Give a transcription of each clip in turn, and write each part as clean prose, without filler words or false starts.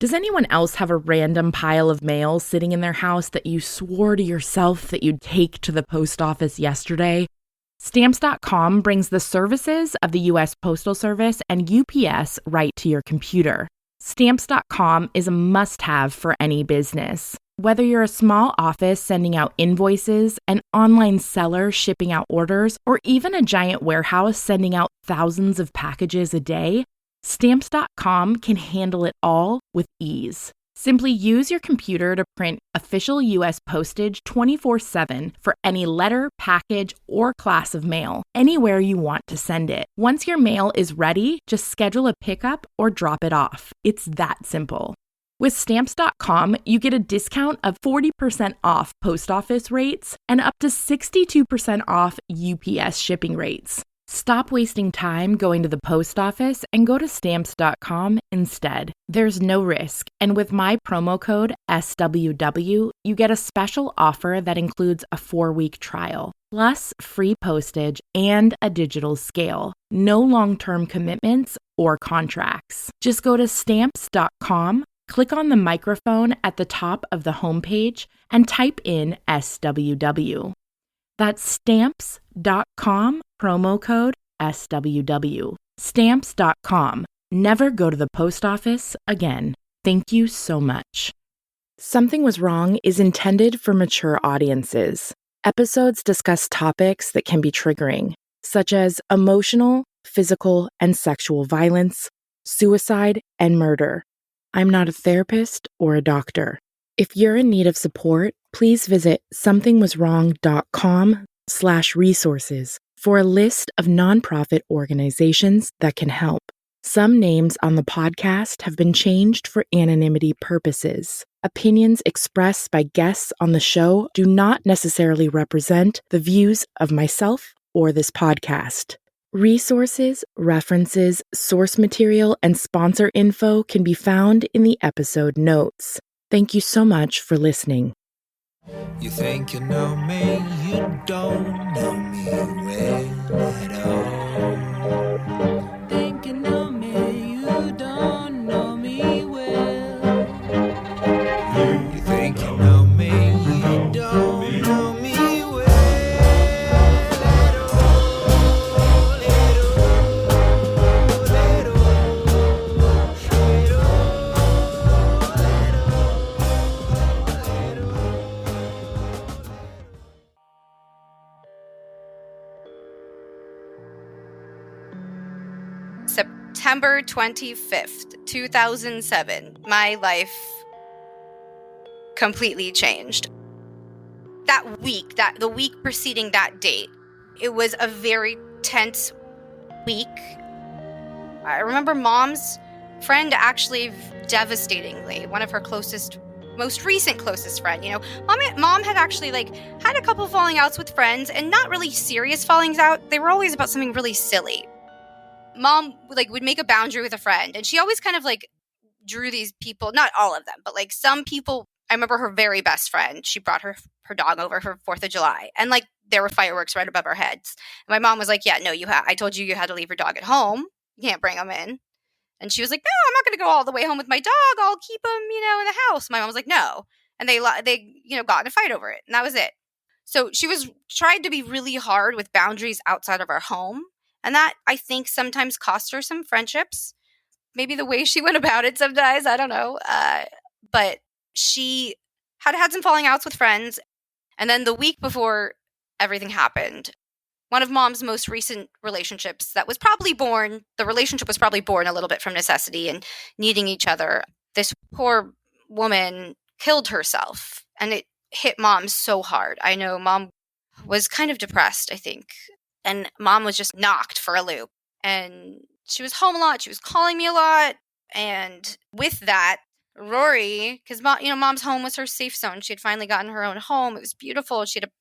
Does anyone else have a random pile of mail sitting in their house that you swore to yourself that you'd take to the post office yesterday? Stamps.com brings the services of the U.S. Postal Service and UPS right to your computer. Stamps.com is a must-have for any business. Whether you're a small office sending out invoices, an online seller shipping out orders, or even a giant warehouse sending out thousands of packages a day, Stamps.com can handle it all with ease. Simply use your computer to print official U.S. postage 24/7 for any letter, package, or class of mail, anywhere you want to send it. Once your mail is ready, just schedule a pickup or drop it off. It's that simple. With Stamps.com, you get a discount of 40% off post office rates and up to 62% off UPS shipping rates. Stop wasting time going to the post office and go to Stamps.com instead. There's no risk, and with my promo code SWW, you get a special offer that includes a 4-week trial, plus free postage and a digital scale. No long-term commitments or contracts. Just go to Stamps.com, click on the microphone at the top of the homepage, and type in SWW. That's Stamps.com, promo code SWW. Stamps.com. Never go to the post office again. Thank you so much. Something Was Wrong is intended for mature audiences. Episodes discuss topics that can be triggering, such as emotional, physical, and sexual violence, suicide, and murder. I'm not a therapist or a doctor. If you're in need of support, please visit somethingwaswrong.com/resources for a list of nonprofit organizations that can help. Some names on the podcast have been changed for anonymity purposes. Opinions expressed by guests on the show do not necessarily represent the views of myself or this podcast. Resources, references, source material, and sponsor info can be found in the episode notes. Thank you so much for listening. You think you know me, you don't know me well at all. Think you know me, you don't know me well. You think you know me, you don't know me well at all. At September 25th, 2007, my life completely changed. That week, the week preceding that date, it was a very tense week. I remember Mom's friend actually devastatingly, one of her most recent closest friend, Mom had actually had a couple falling outs with friends, and not really serious fallings out. They were always about something really silly. Mom would make a boundary with a friend, and she always kind of drew these people, not all of them, but some people. I remember her very best friend. She brought her dog over for 4th of July, and there were fireworks right above our heads. And my mom was like, "Yeah, no, I told you had to leave your dog at home. You can't bring him in." And she was like, "No, I'm not going to go all the way home with my dog. I'll keep him, in the house." My mom was like, "No," and they got in a fight over it, and that was it. So she tried to be really hard with boundaries outside of our home. And that, I think, sometimes cost her some friendships. Maybe the way she went about it sometimes, I don't know. But she had some falling outs with friends. And then the week before everything happened, one of Mom's most recent relationships the relationship was probably born a little bit from necessity and needing each other. This poor woman killed herself. And it hit Mom so hard. I know Mom was kind of depressed, I think. And Mom was just knocked for a loop. And she was home a lot. She was calling me a lot. And with that, Rory, because Mom's home was her safe zone. She had finally gotten her own home. It was beautiful. She had an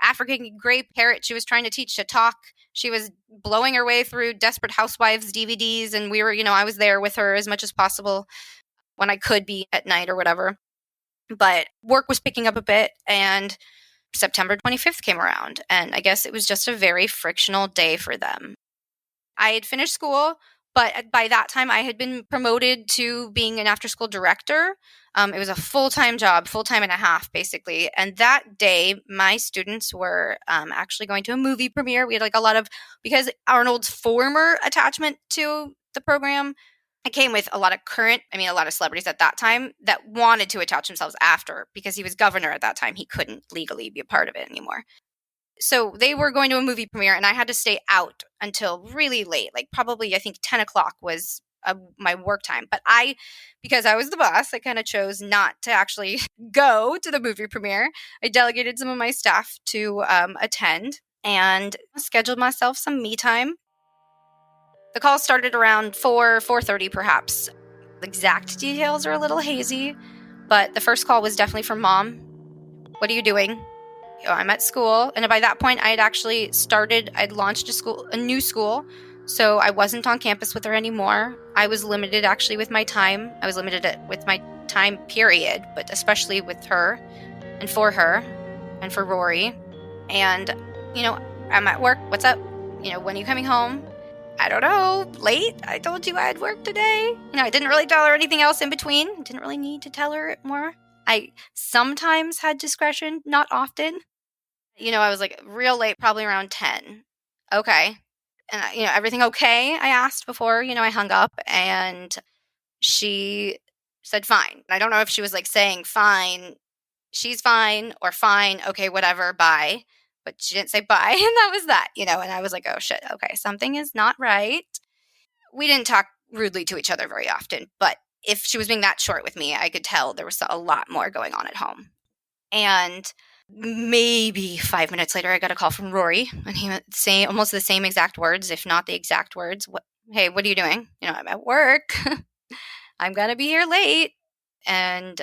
African gray parrot she was trying to teach to talk. She was blowing her way through Desperate Housewives DVDs. And we were, I was there with her as much as possible when I could be at night or whatever. But work was picking up a bit, and September 25th came around, and I guess it was just a very frictional day for them. I had finished school, But by that time, I had been promoted to being an after-school director. It was a full-time job, full-time and a half, basically. And that day, my students were actually going to a movie premiere. We had like a lot of, because Arnold's former attachment to the program, it came with a lot of a lot of celebrities at that time that wanted to attach themselves after, because he was governor at that time. He couldn't legally be a part of it anymore. So they were going to a movie premiere, and I had to stay out until really late, like probably I think 10 o'clock was my work time. But because I was the boss, I kind of chose not to actually go to the movie premiere. I delegated some of my staff to attend and scheduled myself some me time. The call started around 4:30 perhaps. The exact details are a little hazy, but the first call was definitely from Mom. What are you doing? I'm at school. And by that point, I'd launched a new school. So I wasn't on campus with her anymore. I was limited actually with my time. I was limited with my time period, but especially with her and for Rory. And, I'm at work. What's up? When are you coming home? I don't know. Late? I told you I had work today. I didn't really tell her anything else in between. Didn't really need to tell her more. I sometimes had discretion, not often. I was like real late, probably around 10. Okay. And, everything okay? I asked before, I hung up, and she said, fine. I don't know if she was like saying fine, she's fine, or fine, okay, whatever, bye. But she didn't say bye. And that was that, and I was like, oh shit, okay, something is not right. We didn't talk rudely to each other very often, but if she was being that short with me, I could tell there was a lot more going on at home. And maybe 5 minutes later, I got a call from Rory, and he would say almost the same exact words, if not the exact words. Hey, what are you doing? I'm at work. I'm going to be here late. And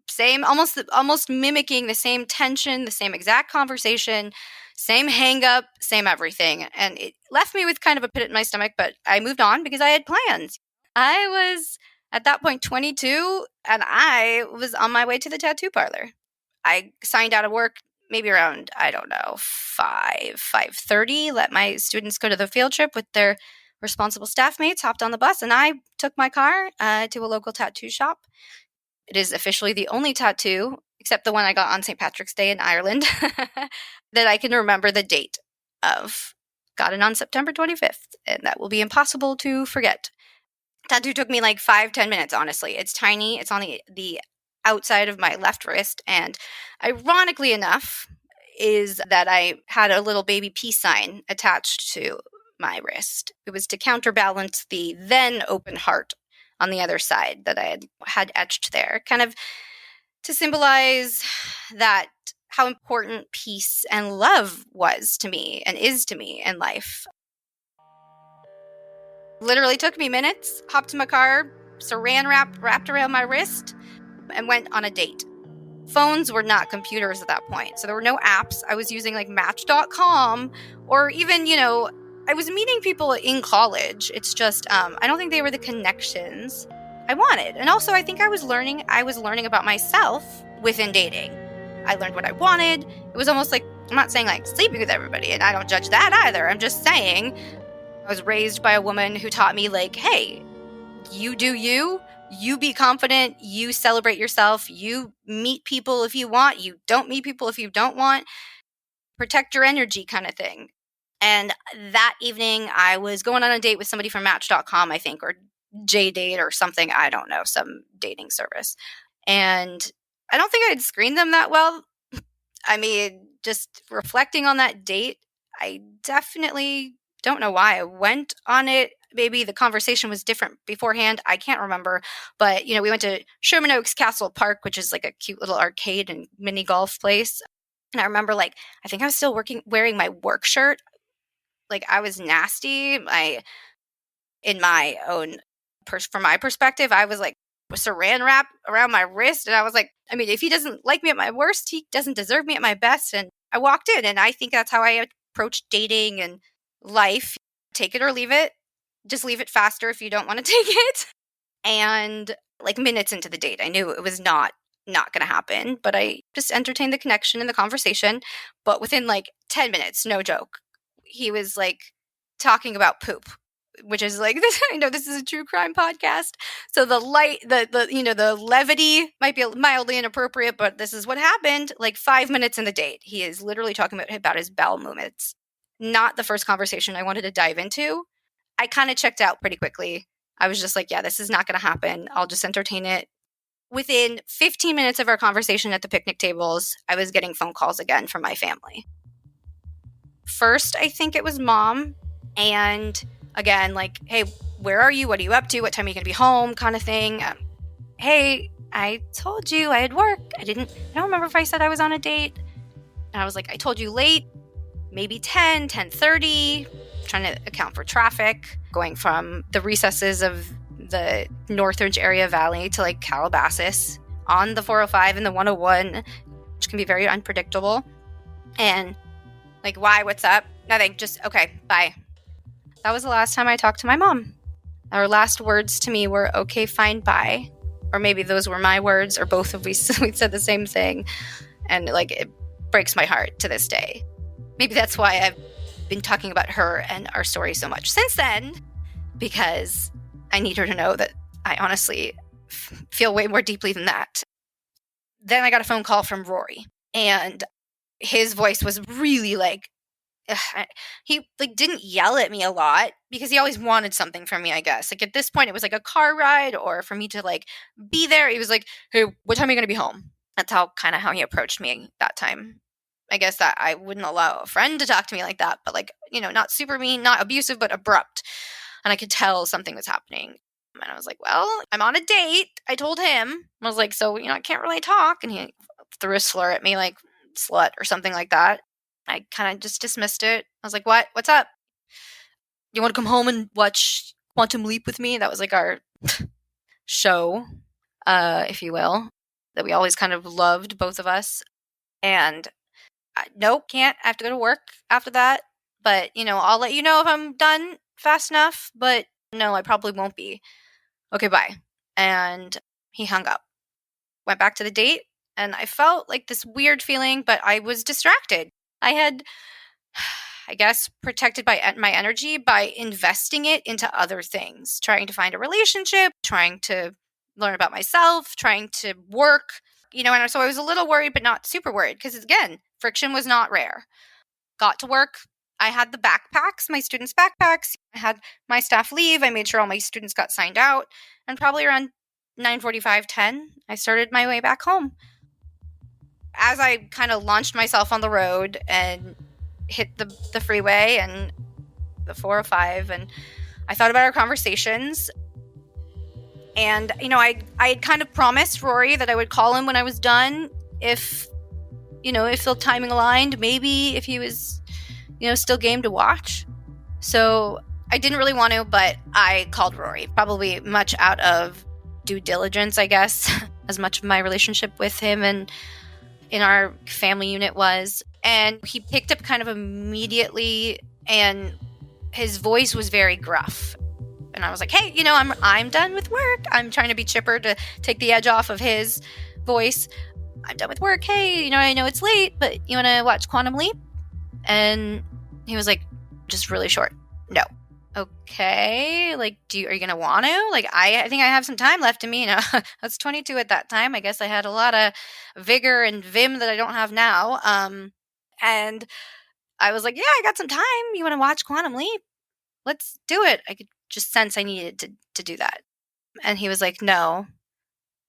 same, almost mimicking the same tension, the same exact conversation, same hang up, same everything. And it left me with kind of a pit in my stomach, but I moved on because I had plans. I was at that point 22, and I was on my way to the tattoo parlor. I signed out of work maybe around, I don't know, 5:30, let my students go to the field trip with their responsible staff mates, hopped on the bus, and I took my car to a local tattoo shop. It is officially the only tattoo, except the one I got on St. Patrick's Day in Ireland, that I can remember the date of. Got it on September 25th, and that will be impossible to forget. Tattoo took me like 5-10 minutes, honestly. It's tiny. It's on the outside of my left wrist, and ironically enough is that I had a little baby peace sign attached to my wrist. It was to counterbalance the then open heart on the other side that I had etched there, kind of to symbolize that how important peace and love was to me and is to me in life. Literally took me minutes, hopped in my car, saran wrapped around my wrist, and went on a date. Phones were not computers at that point, so there were no apps. I was using like Match.com, or even, I was meeting people in college. It's just, I don't think they were the connections I wanted. And also, I think I was learning about myself within dating. I learned what I wanted. It was almost like, I'm not saying like sleeping with everybody, and I don't judge that either. I'm just saying I was raised by a woman who taught me like, hey, you do you be confident, you celebrate yourself, you meet people if you want, you don't meet people if you don't want, protect your energy kind of thing. And that evening, I was going on a date with somebody from Match.com, I think, or JDate or something, I don't know, some dating service. And I don't think I'd screened them that well. I mean, just reflecting on that date, I definitely don't know why I went on it. Maybe the conversation was different beforehand. I can't remember. But, we went to Sherman Oaks Castle Park, which is like a cute little arcade and mini golf place. And I remember I think I was still wearing my work shirt. Like I was nasty. In my own, from my perspective, I was like saran wrap around my wrist. And I was like, I mean, if he doesn't like me at my worst, he doesn't deserve me at my best. And I walked in, and I think that's how I approached dating and life. Take it or leave it. Just leave it faster if you don't want to take it. And like minutes into the date, I knew it was not going to happen, but I just entertained the connection and the conversation. But within like 10 minutes, no joke, he was like talking about poop. which is like this. I know this is a true crime podcast, so the levity might be mildly inappropriate, but this is what happened. Like 5 minutes in the date, he is literally talking about his bowel movements. Not the first conversation I wanted to dive into. I kind of checked out pretty quickly. I was just like, yeah, this is not going to happen. I'll just entertain it. Within 15 minutes of our conversation at the picnic tables, I was getting phone calls again from my family. First, I think it was mom. And again, like, hey, where are you? What are you up to? What time are you going to be home? Kind of thing. Hey, I told you I had work. I don't remember if I said I was on a date. And I was like, I told you late, maybe 10:30, trying to account for traffic, going from the recesses of the Northridge area valley to like Calabasas on the 405 and the 101, which can be very unpredictable. And like, why? What's up? Nothing. Just, okay, bye. That was the last time I talked to my mom. Our last words to me were, okay, fine, bye. Or maybe those were my words, or both of we said the same thing. And like, it breaks my heart to this day. Maybe that's why I've been talking about her and our story so much since then, because I need her to know that I honestly feel way more deeply than that. Then I got a phone call from Rory, and his voice was really like, he like didn't yell at me a lot because he always wanted something from me, I guess. Like at this point, it was like a car ride or for me to like be there. He was like, hey, what time are you going to be home? That's how he approached me that time. I guess that I wouldn't allow a friend to talk to me like that, but like, not super mean, not abusive, but abrupt. And I could tell something was happening. And I was like, well, I'm on a date. I told him. I was like, so, I can't really talk. And he threw a slur at me, like slut or something like that. I kind of just dismissed it. I was like, what? What's up? You want to come home and watch Quantum Leap with me? That was like our show, if you will, that we always kind of loved, both of us. And nope, can't. I have to go to work after that. But, I'll let you know if I'm done fast enough. But no, I probably won't be. Okay, bye. And he hung up. Went back to the date. And I felt like this weird feeling, but I was distracted. I had, I guess, protected my energy by investing it into other things, trying to find a relationship, trying to learn about myself, trying to work, and so I was a little worried, but not super worried because, again, friction was not rare. Got to work. I had the backpacks, my students' backpacks. I had my staff leave. I made sure all my students got signed out. And probably around 9:45, 10, I started my way back home. As I kind of launched myself on the road and hit the freeway and the 405, and I thought about our conversations. And, I had kind of promised Rory that I would call him when I was done if the timing aligned, maybe if he was, still game to watch. So I didn't really want to, but I called Rory, probably much out of due diligence, I guess, as much of my relationship with him and in our family unit was. And he picked up kind of immediately, and his voice was very gruff. And I was like, hey, I'm done with work. I'm trying to be chipper to take the edge off of his voice. I'm done with work. Hey, I know it's late, but you want to watch Quantum Leap? And he was like, just really short. No. Okay. Like, are you going to want to? Like, I think I have some time left in me. I was 22 at that time. I guess I had a lot of vigor and vim that I don't have now. And I was like, yeah, I got some time. You want to watch Quantum Leap? Let's do it. I could just sense I needed to do that. And he was like, no,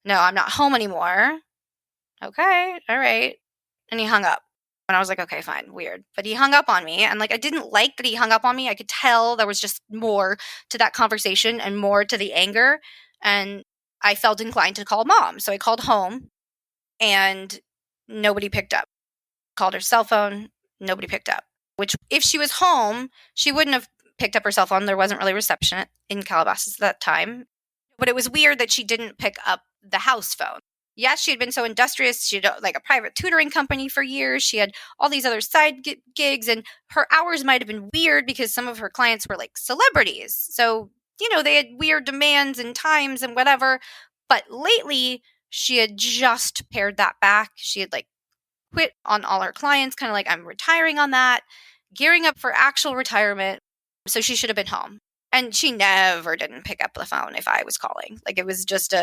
I'm not home anymore. Okay, all right. And he hung up. And I was like, okay, fine, weird. But he hung up on me. And I didn't like that he hung up on me. I could tell there was just more to that conversation and more to the anger. And I felt inclined to call mom. So I called home and nobody picked up. Called her cell phone, nobody picked up. Which, if she was home, she wouldn't have picked up her cell phone. There wasn't really reception in Calabasas at that time. But it was weird that she didn't pick up the house phone. Yes, she had been so industrious. She had a private tutoring company for years. She had all these other side gigs, and her hours might have been weird because some of her clients were like celebrities. So, they had weird demands and times and whatever. But lately, she had just pared that back. She had quit on all her clients, kind of like, I'm retiring on that, gearing up for actual retirement. So she should have been home. And she never didn't pick up the phone if I was calling. Like, it was just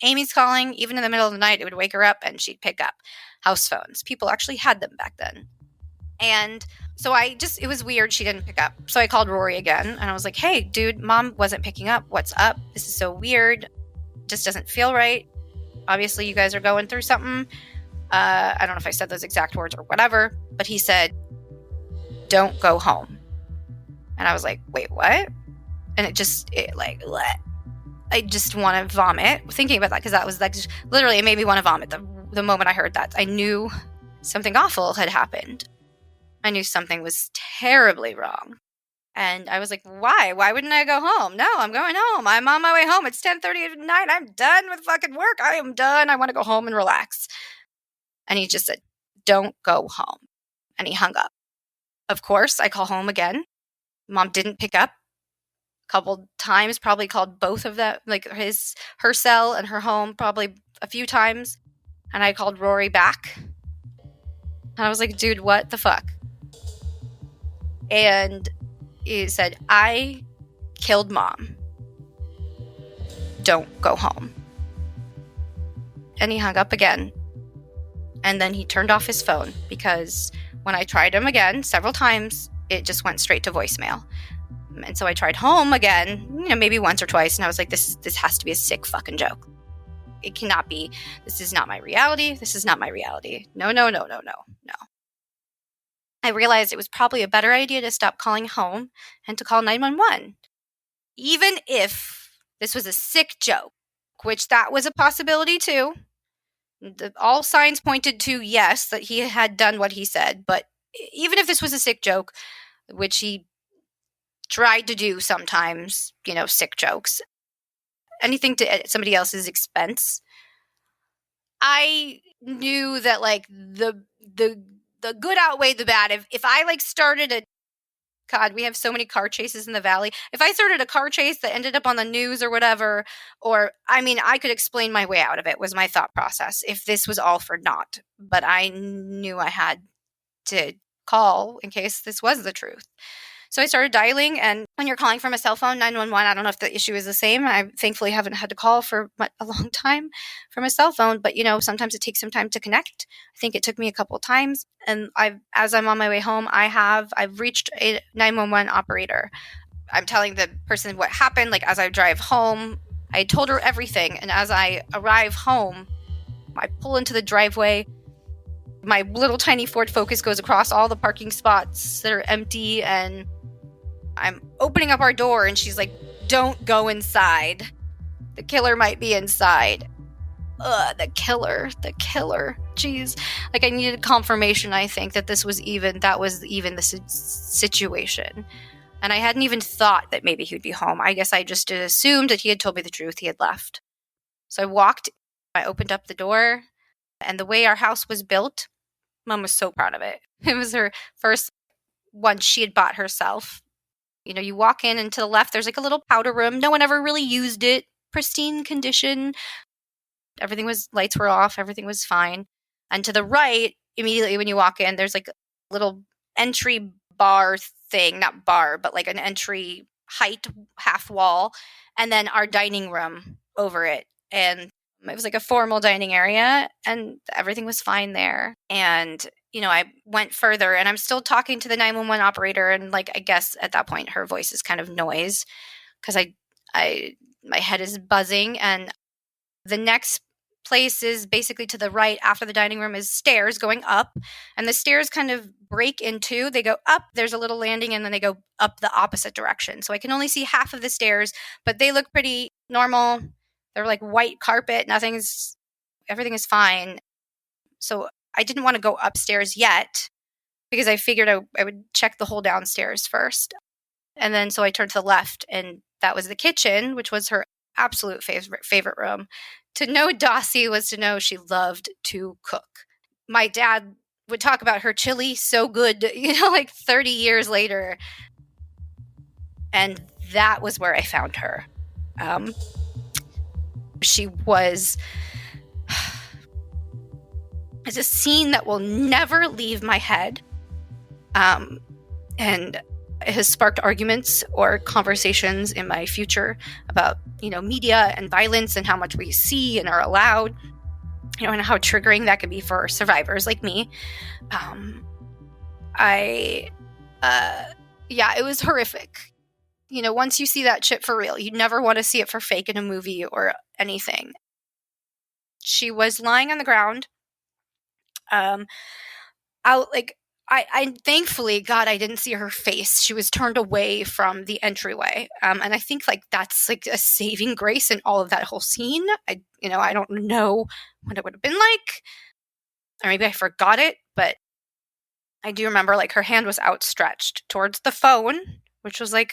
Amy's calling, even in the middle of the night, it would wake her up and she'd pick up. House phones. People actually had them back then. And so it was weird she didn't pick up. So I called Rory again and I was like, hey, dude, mom wasn't picking up. What's up? This is so weird. Just doesn't feel right. Obviously, you guys are going through something. I don't know if I said those exact words or whatever, but he said, don't go home. And I was like, wait, what? And what? I just want to vomit thinking about that, because that was like literally, it made me want to vomit the moment I heard that. I knew something awful had happened. I knew something was terribly wrong. And I was like, why? Why wouldn't I go home? No, I'm going home. I'm on my way home. It's 10:30 at night. I'm done with fucking work. I am done. I want to go home and relax. And he just said, don't go home. And he hung up. Of course, I call home again. Mom didn't pick up. Couple times, probably called both of them, like her cell and her home, probably a few times. And I called Rory back. And I was like, dude, what the fuck? And he said, I killed mom. Don't go home. And he hung up again. And then he turned off his phone, because when I tried him again several times, it just went straight to voicemail. And so I tried home again, maybe once or twice, and I was like, this has to be a sick fucking joke. It cannot be. This is not my reality. This is not my reality. No. I realized it was probably a better idea to stop calling home and to call 911. Even if this was a sick joke, which that was a possibility too. All signs pointed to, yes, that he had done what he said. But even if this was a sick joke, which he tried to do sometimes, sick jokes, anything to somebody else's expense, I knew that like the good outweighed the bad. If I started God, we have so many car chases in the valley. If I started a car chase that ended up on the news or whatever, I could explain my way out of it, was my thought process, if this was all for naught. But I knew I had to call in case this was the truth. So I started dialing, and when you're calling from a cell phone, 911, I don't know if the issue is the same. I thankfully haven't had to call for a long time from a cell phone, but sometimes it takes some time to connect. I think it took me a couple of times, and as I'm on my way home, I've reached a 911 operator. I'm telling the person what happened, like as I drive home. I told her everything, and as I arrive home, I pull into the driveway. My little tiny Ford Focus goes across all the parking spots that are empty, and I'm opening up our door, and she's like, don't go inside. The killer might be inside. The killer. Jeez. Like, I needed confirmation, I think, that was even the situation. And I hadn't even thought that maybe he would be home. I guess I just assumed that he had told me the truth. He had left. So I opened up the door, and the way our house was built, Mom was so proud of it. It was her first one she had bought herself. You walk in, and to the left, there's like a little powder room. No one ever really used it. Pristine condition. Lights were off. Everything was fine. And to the right, immediately when you walk in, there's like a little entry bar thing, not bar, but like an entry height, half wall. And then our dining room over it. And it was like a formal dining area, and everything was fine there. And I went further, and I'm still talking to the 911 operator, and I guess at that point her voice is kind of noise, because my head is buzzing. And the next place is basically to the right after the dining room is stairs going up, and the stairs kind of break in two. They go up, there's a little landing, and then they go up the opposite direction. So I can only see half of the stairs, but they look pretty normal. They're like white carpet. Everything is fine. So I didn't want to go upstairs yet, because I figured I would check the whole downstairs first. And then so I turned to the left, and that was the kitchen, which was her absolute favorite room. To know Dossie was to know she loved to cook. My dad would talk about her chili so good, 30 years later. And that was where I found her. She was... It's a scene that will never leave my head. And It has sparked arguments or conversations in my future about, media and violence and how much we see and are allowed, and how triggering that can be for survivors like me. It was horrific. Once you see that shit for real, you never want to see it for fake in a movie or anything. She was lying on the ground. I thankfully, God, I didn't see her face. She was turned away from the entryway. And I think that's a saving grace in all of that whole scene. I don't know what it would have been like, or maybe I forgot it, but I do remember her hand was outstretched towards the phone, which was on.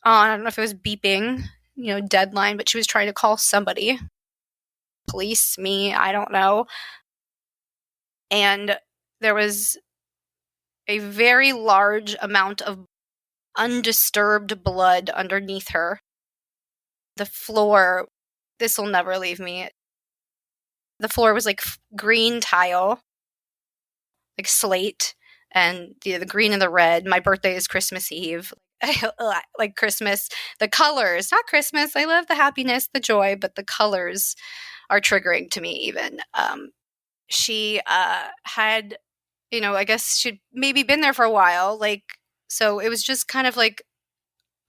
I don't know if it was beeping, deadline, but she was trying to call somebody. Police, me, I don't know. And there was a very large amount of undisturbed blood underneath her. The floor, this will never leave me. The floor was green tile, slate, and the green and the red. My birthday is Christmas Eve. Like Christmas, the colors, not Christmas. I love the happiness, the joy, but the colors are triggering to me even. She had, I guess she'd maybe been there for a while. So it was just kind of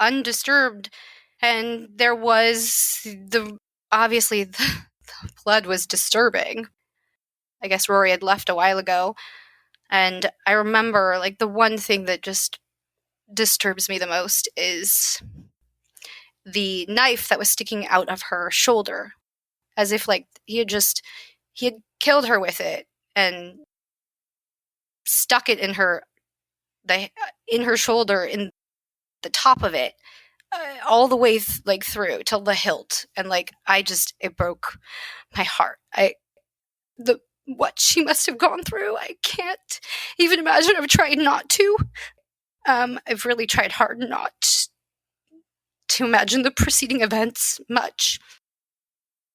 undisturbed. And there was obviously the blood was disturbing. I guess Rory had left a while ago. And I remember the one thing that just disturbs me the most is the knife that was sticking out of her shoulder, as if he had killed her with it and stuck it in her shoulder, in the top of it, all the way through till the hilt. And it broke my heart. What she must have gone through, I can't even imagine. I've tried not to. I've really tried hard not to imagine the preceding events much.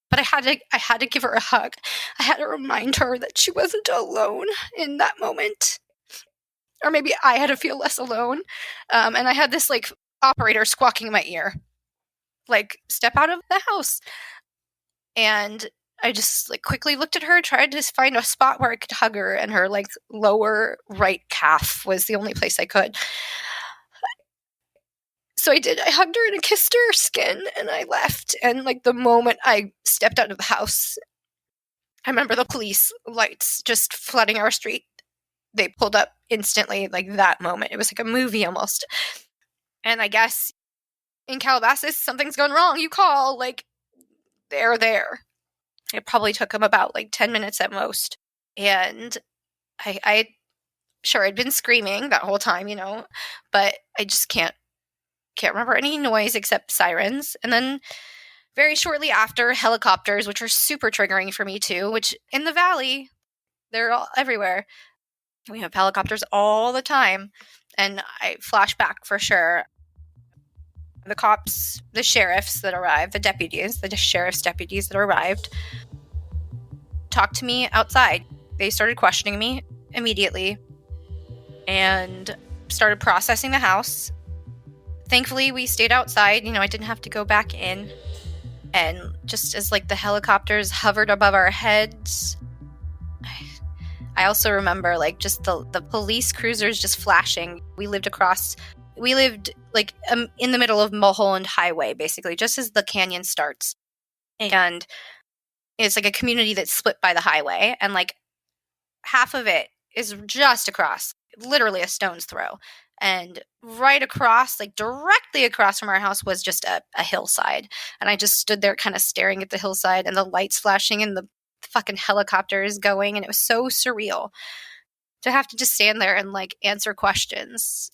But I had to give her a hug. I had to remind her that she wasn't alone in that moment. Or maybe I had to feel less alone. And I had this operator squawking in my ear, step out of the house. And I just quickly looked at her, tried to find a spot where I could hug her, and her lower right calf was the only place I could. So I did. I hugged her and I kissed her skin, and I left. And the moment I stepped out of the house, I remember the police lights just flooding our street. They pulled up instantly, that moment. It was a movie almost. And I guess in Calabasas, something's going wrong. You call, they're there. It probably took them about 10 minutes at most. And I'd been screaming that whole time, but I just can't remember any noise except sirens. And then very shortly after, helicopters, which are super triggering for me too, which in the valley, they're all everywhere. We have helicopters all the time. And I flash back for sure. The cops, the sheriffs that arrived, the sheriff's deputies that arrived, talked to me outside. They started questioning me immediately and started processing the house. Thankfully, we stayed outside. I didn't have to go back in. And just as the helicopters hovered above our heads, I also remember just the police cruisers just flashing. We lived in the middle of Mulholland Highway, basically, just as the canyon starts. And it's a community that's split by the highway, and half of it is just across, literally a stone's throw. And right across, directly across from our house, was just a hillside. And I just stood there kind of staring at the hillside and the lights flashing and the fucking helicopters going. And it was so surreal to have to just stand there and answer questions.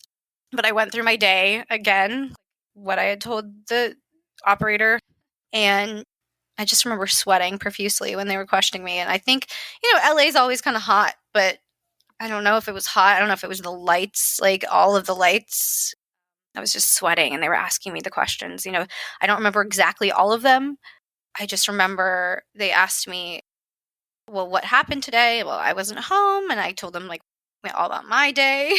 But I went through my day again, what I had told the operator. And I just remember sweating profusely when they were questioning me. And I think, LA's always kind of hot, but I don't know if it was hot. I don't know if it was the lights, all of the lights. I was just sweating and they were asking me the questions. I don't remember exactly all of them. I just remember they asked me, well, what happened today? Well, I wasn't home. And I told them all about my day.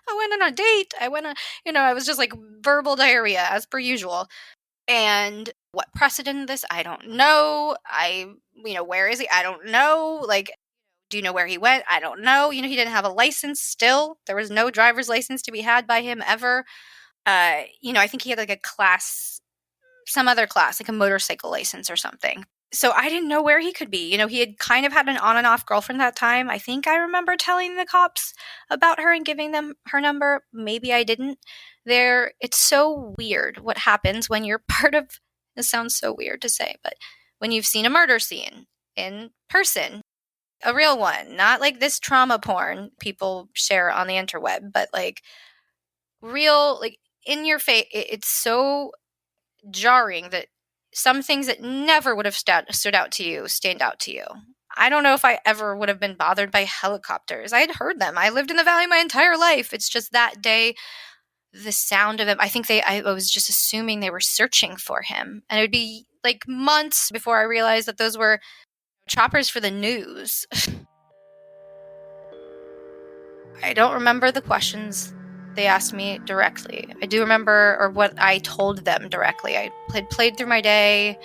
I went on a date. I was just like verbal diarrhea as per usual. And what precedented this? I don't know. Where is he? I don't know. Like, do you know where he went? I don't know. He didn't have a license still. There was no driver's license to be had by him ever. I think he had like some other class, like a motorcycle license or something. So I didn't know where he could be. He had kind of had an on and off girlfriend that time. I think I remember telling the cops about her and giving them her number. Maybe I didn't. It's so weird what happens when you're part of, this sounds so weird to say, but when you've seen a murder scene in person, a real one, not like this trauma porn people share on the interweb, but like real, like in your face. It's so jarring that some things that never would have stood out to you stand out to you. I don't know if I ever would have been bothered by helicopters. I had heard them. I lived in the valley my entire life. It's just that day, the sound of it. I think I was just assuming they were searching for him. And it would be like months before I realized that those were choppers for the news. I don't remember the questions they asked me directly. I do remember, or what I told them directly. I played through my day,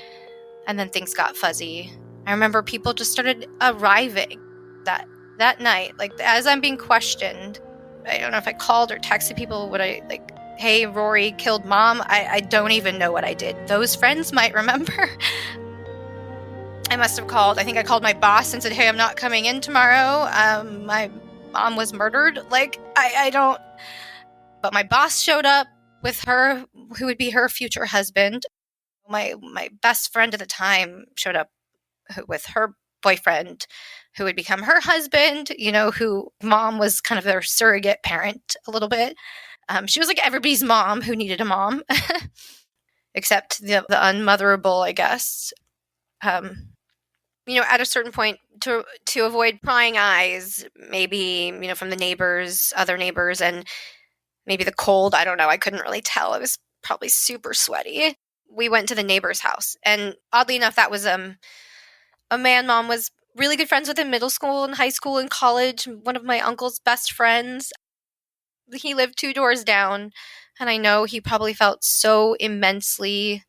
and then things got fuzzy. I remember people just started arriving that night. Like, as I'm being questioned, I don't know if I called or texted people. Would I, like, hey, Rory killed mom? I don't even know what I did. Those friends might remember. I must have called. I think I called my boss and said, hey, I'm not coming in tomorrow. My mom was murdered. Like, I don't... But my boss showed up with her, who would be her future husband. My best friend at the time showed up with her boyfriend, who would become her husband, who mom was kind of their surrogate parent a little bit. She was like everybody's mom who needed a mom, except the unmotherable, I guess. At a certain point, to avoid prying eyes, maybe, from the neighbors, other neighbors, and maybe the cold, I don't know. I couldn't really tell. It was probably super sweaty. We went to the neighbor's house. And oddly enough, that was a man mom was really good friends with in middle school and high school and college. One of my uncle's best friends. He lived 2 doors down. And I know he probably felt so immensely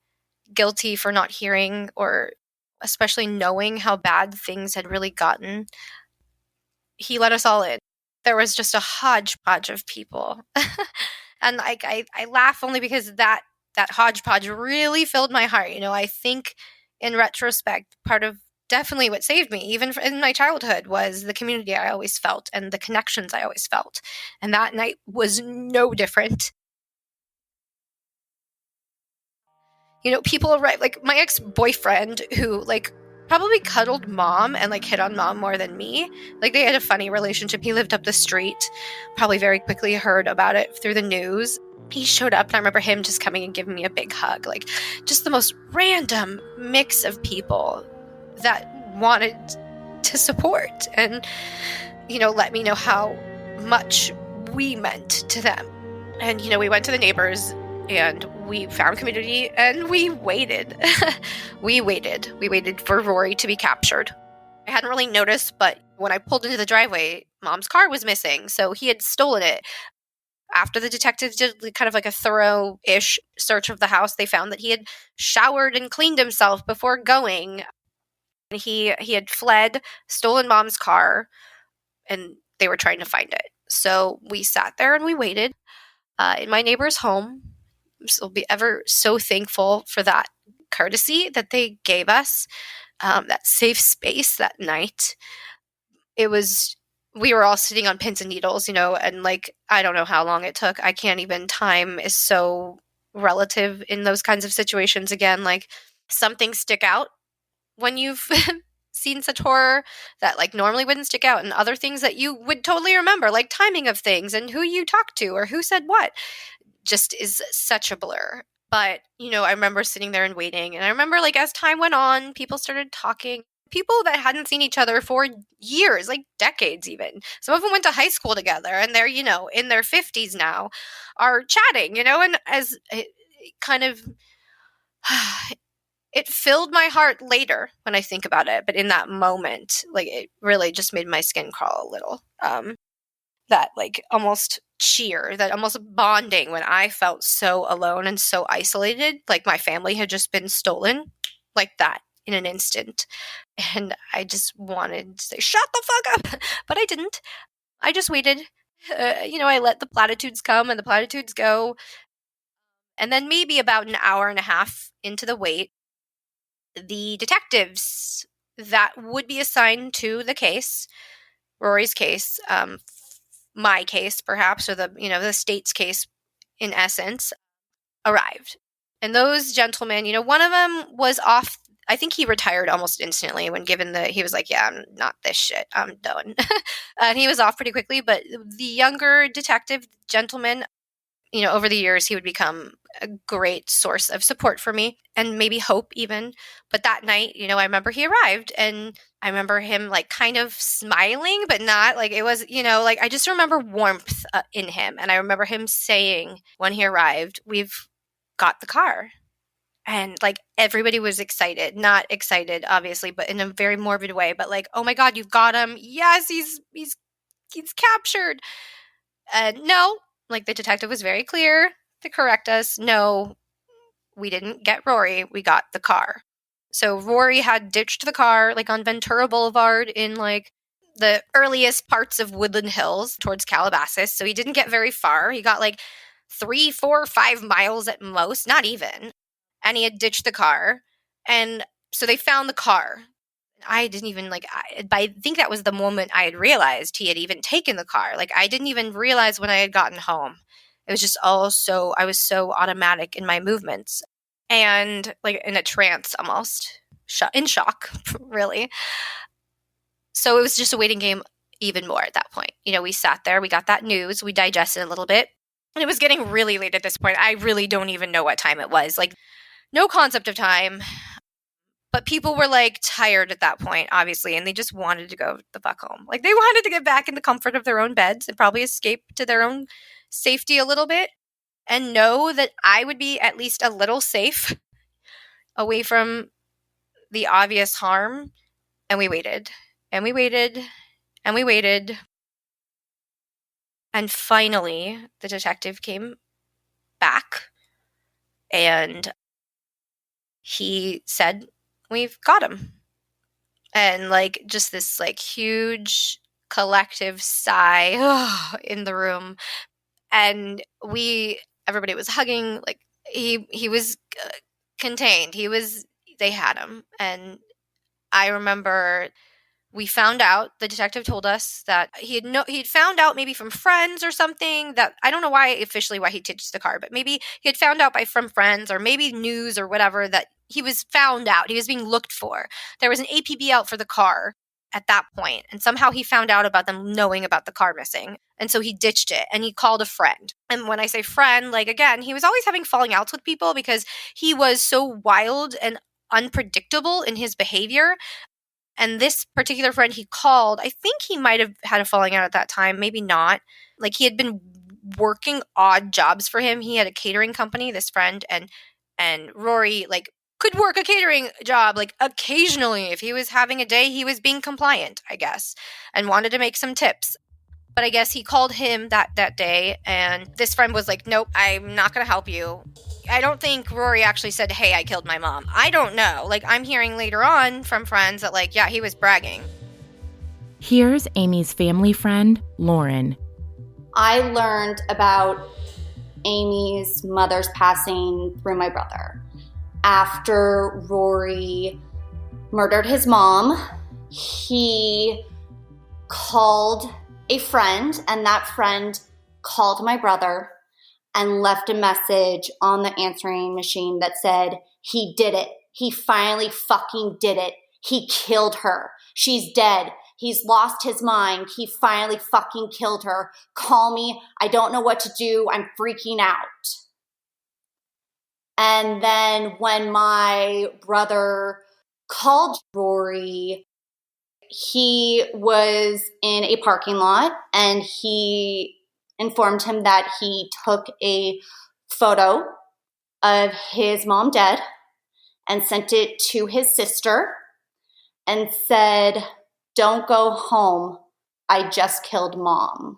guilty for not hearing, or especially knowing how bad things had really gotten. He let us all in. There was just a hodgepodge of people. And I laugh only because that hodgepodge really filled my heart. I think in retrospect, part of definitely what saved me, even in my childhood, was the community I always felt and the connections I always felt. And that night was no different. People arrive, like my ex-boyfriend, who like probably cuddled mom and like hit on mom more than me. Like, they had a funny relationship. He lived up the street, probably very quickly heard about it through the news. He showed up, and I remember him just coming and giving me a big hug. Like, just the most random mix of people that wanted to support and, let me know how much we meant to them. And, we went to the neighbors, and we found community, and we waited. We waited for Rory to be captured. I hadn't really noticed, but when I pulled into the driveway, mom's car was missing, so he had stolen it. After the detectives did kind of like a thorough-ish search of the house, they found that he had showered and cleaned himself before going. He had fled, stolen mom's car, and they were trying to find it. So we sat there and we waited in my neighbor's home. I'll be ever so thankful for that courtesy that they gave us, that safe space that night. We were all sitting on pins and needles, and like, I don't know how long it took. I can't even, time is so relative in those kinds of situations. Again, like, some things stick out when you've seen such horror that like normally wouldn't stick out, and other things that you would totally remember, like timing of things and who you talked to or who said what, just is such a blur. But, I remember sitting there and waiting. And I remember, like, as time went on, people started talking. People that hadn't seen each other for years, like decades even. Some of them went to high school together, and they're, in their 50s now, are chatting, and as it kind of, it filled my heart later when I think about it. But in that moment, like, it really just made my skin crawl a little. that like almost cheer, that almost bonding when I felt so alone and so isolated, like my family had just been stolen, like that in an instant. And I just wanted to say, shut the fuck up. But I didn't. I just waited. I let the platitudes come and the platitudes go. And then maybe about an hour and a half into the wait, the detectives that would be assigned to the case, Rory's case, my case perhaps, or the state's case in essence, arrived. And those gentlemen, one of them was off. I think he retired almost instantly when given he was like, yeah, I'm not this shit. I'm done. And he was off pretty quickly. But the younger detective gentleman, over the years, he would become a great source of support for me and maybe hope even. But that night, I remember he arrived and I remember him like kind of smiling, but not like it was, like I just remember warmth in him. And I remember him saying when he arrived, we've got the car. And like everybody was excited, not excited, obviously, but in a very morbid way. But like, oh my God, you've got him. Yes, he's captured. No, like the detective was very clear to correct us. No, we didn't get Rory. We got the car. So Rory had ditched the car like on Ventura Boulevard in like the earliest parts of Woodland Hills towards Calabasas. So he didn't get very far. He got like 3, 4, 5 miles at most, not even. And he had ditched the car. And so they found the car. I didn't even I think that was the moment I had realized he had even taken the car. Like I didn't even realize when I had gotten home. It was just I was so automatic in my movements and like in a trance almost, in shock, really. So it was just a waiting game even more at that point. We sat there, we got that news, we digested a little bit, and it was getting really late at this point. I really don't even know what time it was. Like no concept of time. But people were like tired at that point, obviously, and they just wanted to go the fuck home. Like they wanted to get back in the comfort of their own beds and probably escape to their own safety a little bit and know that I would be at least a little safe away from the obvious harm. And we waited and we waited and we waited. And finally, the detective came back and he said, we've got him. And like just this like huge collective sigh in the room. And everybody was hugging. Like he was contained. They had him. And I remember we found out, the detective told us that he'd found out maybe from friends or something, that I don't know why he ditched the car, but maybe he had found out from friends or maybe news or whatever that he was found out. He was being looked for. There was an APB out for the car at that point, and somehow he found out about them knowing about the car missing. And so he ditched it and he called a friend. And when I say friend, like again, he was always having falling outs with people because he was so wild and unpredictable in his behavior. And this particular friend he called, I think he might have had a falling out at that time, maybe not. Like he had been working odd jobs for him. He had a catering company, this friend, and Rory like could work a catering job like occasionally. If he was having a day, he was being compliant, I guess, and wanted to make some tips. But I guess he called him that day, and this friend was like, nope, I'm not going to help you. I don't think Rory actually said, hey, I killed my mom. I don't know. Like, I'm hearing later on from friends that, like, yeah, he was bragging. Here's Amy's family friend, Lauren. I learned about Amy's mother's passing through my brother. After Rory murdered his mom, he called a friend, and that friend called my brother and left a message on the answering machine that said, he did it. He finally fucking did it. He killed her. She's dead. He's lost his mind. He finally fucking killed her. Call me. I don't know what to do. I'm freaking out. And then when my brother called Rory, he was in a parking lot and he informed him that he took a photo of his mom dead and sent it to his sister and said, don't go home. I just killed mom.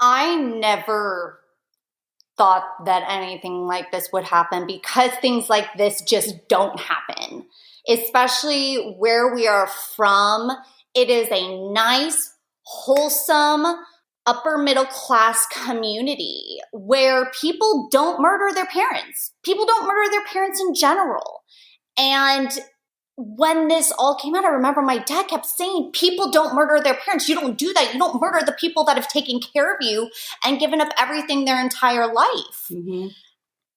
I never thought that anything like this would happen because things like this just don't happen. Especially where we are from, it is a nice, wholesome, upper middle class community where people don't murder their parents. People don't murder their parents in general. And when this all came out, I remember my dad kept saying, people don't murder their parents. You don't do that. You don't murder the people that have taken care of you and given up everything their entire life. Mm-hmm.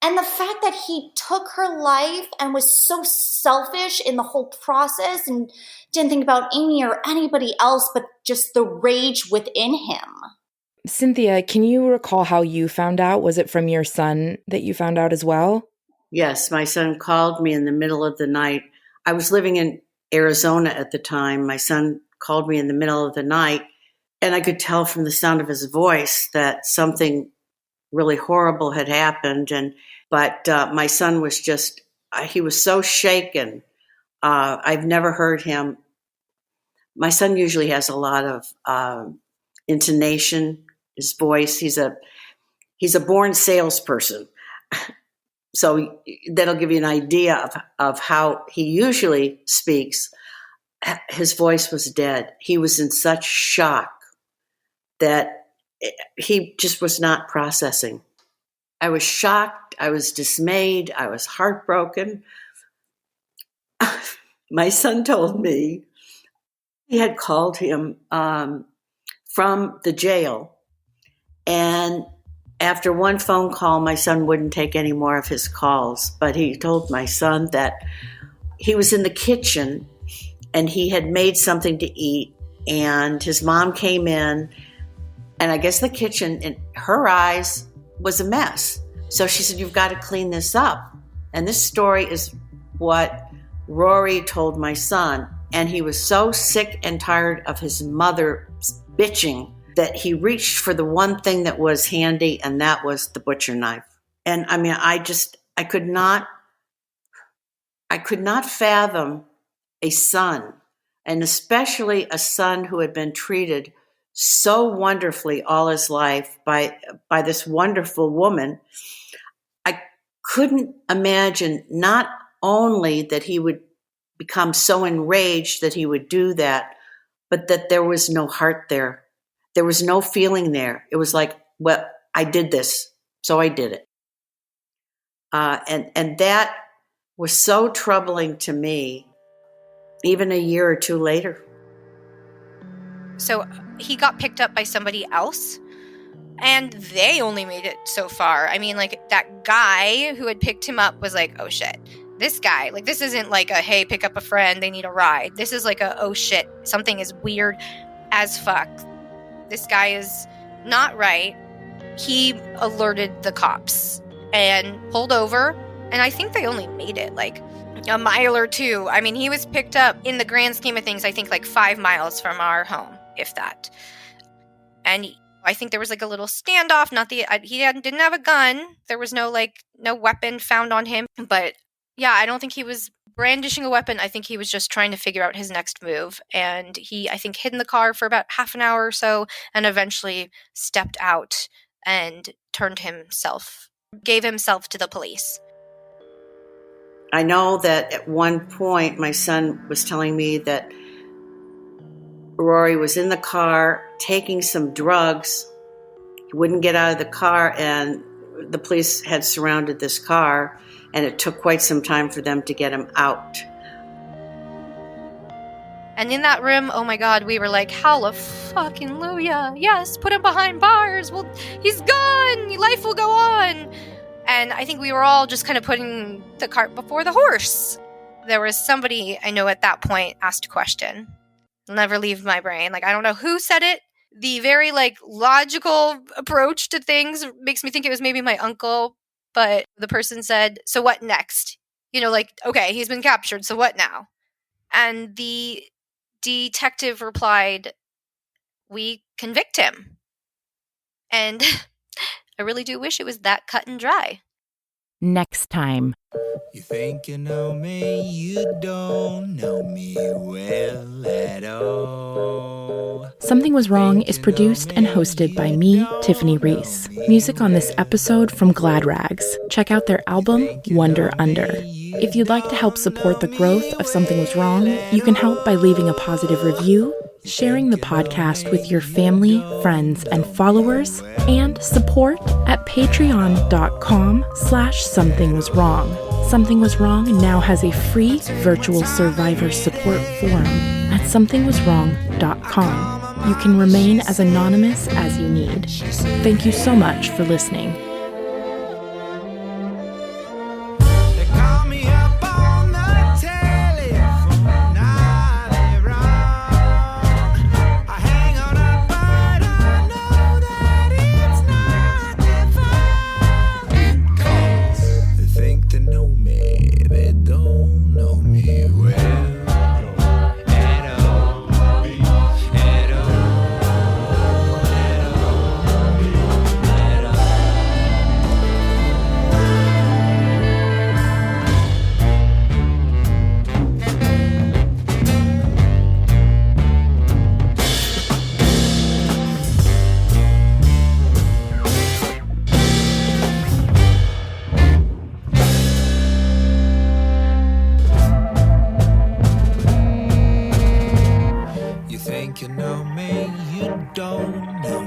And the fact that he took her life and was so selfish in the whole process and didn't think about Amy or anybody else, but just the rage within him. Cynthia, can you recall how you found out? Was it from your son that you found out as well? Yes, my son called me in the middle of the night. I was living in Arizona at the time. My son called me in the middle of the night, and I could tell from the sound of his voice that something really horrible had happened. But my son was he was so shaken. I've never heard him. My son usually has a lot of intonation, his voice. He's a born salesperson. So that'll give you an idea of how he usually speaks. His voice was dead. He was in such shock that he just was not processing. I was shocked. I was dismayed. I was heartbroken. My son told me he had called him from the jail, and after one phone call, my son wouldn't take any more of his calls, but he told my son that he was in the kitchen and he had made something to eat, and his mom came in, and I guess the kitchen, in her eyes, was a mess. So she said, "You've got to clean this up." And this story is what Rory told my son, and he was so sick and tired of his mother bitching that he reached for the one thing that was handy, and that was the butcher knife. And I mean, I could not fathom a son, and especially a son who had been treated so wonderfully all his life by this wonderful woman. I couldn't imagine not only that he would become so enraged that he would do that, but that there was no heart there. There was no feeling there. It was like, well, I did this, so I did it. And that was so troubling to me, even a year or two later. So he got picked up by somebody else, and they only made it so far. I mean, like, that guy who had picked him up was like, oh shit, this guy, like, this isn't like a, hey, pick up a friend, they need a ride. This is like a, oh shit, something is weird as fuck. This guy is not right. He alerted the cops and pulled over, and I think they only made it like a mile or two. I mean, he was picked up, in the grand scheme of things, I think like 5 miles from our home, if that. And I think there was like a little standoff. He didn't have a gun. There was no weapon found on him. But yeah, I don't think he was brandishing a weapon. I think he was just trying to figure out his next move. And he, I think, hid in the car for about half an hour or so, and eventually stepped out and gave himself to the police. I know that at one point my son was telling me that Rory was in the car taking some drugs. He wouldn't get out of the car, and the police had surrounded this car, and it took quite some time for them to get him out. And in that room, oh my God, we were like, hallelujah, yes, put him behind bars. Well, he's gone. Life will go on. And I think we were all just kind of putting the cart before the horse. There was somebody I know at that point asked a question. It'll never leave my brain. Like, I don't know who said it. The very logical approach to things makes me think it was maybe my uncle. But the person said, so what next? Okay, he's been captured, so what now? And the detective replied, we convict him. And I really do wish it was that cut and dry. Next time. You think you know me, you don't know me well at all. Something Was Wrong is produced and hosted by me, Tiffany Reese. Music on this episode from Glad Rags. Check out their album, Wonder Under. If you'd like to help support the growth of Something Was Wrong, you can help by leaving a positive review, sharing the podcast with your family, friends, and followers, and support at patreon.com/somethingwaswrong. Something Was Wrong now has a free virtual survivor support forum at somethingwaswrong.com. You can remain as anonymous as you need. Thank you so much for listening. They call me up on the telephone, now they're wrong. I hang on up, but I know that it's not their fault. Because they think they know me, they don't know me well. You think you know me, you don't know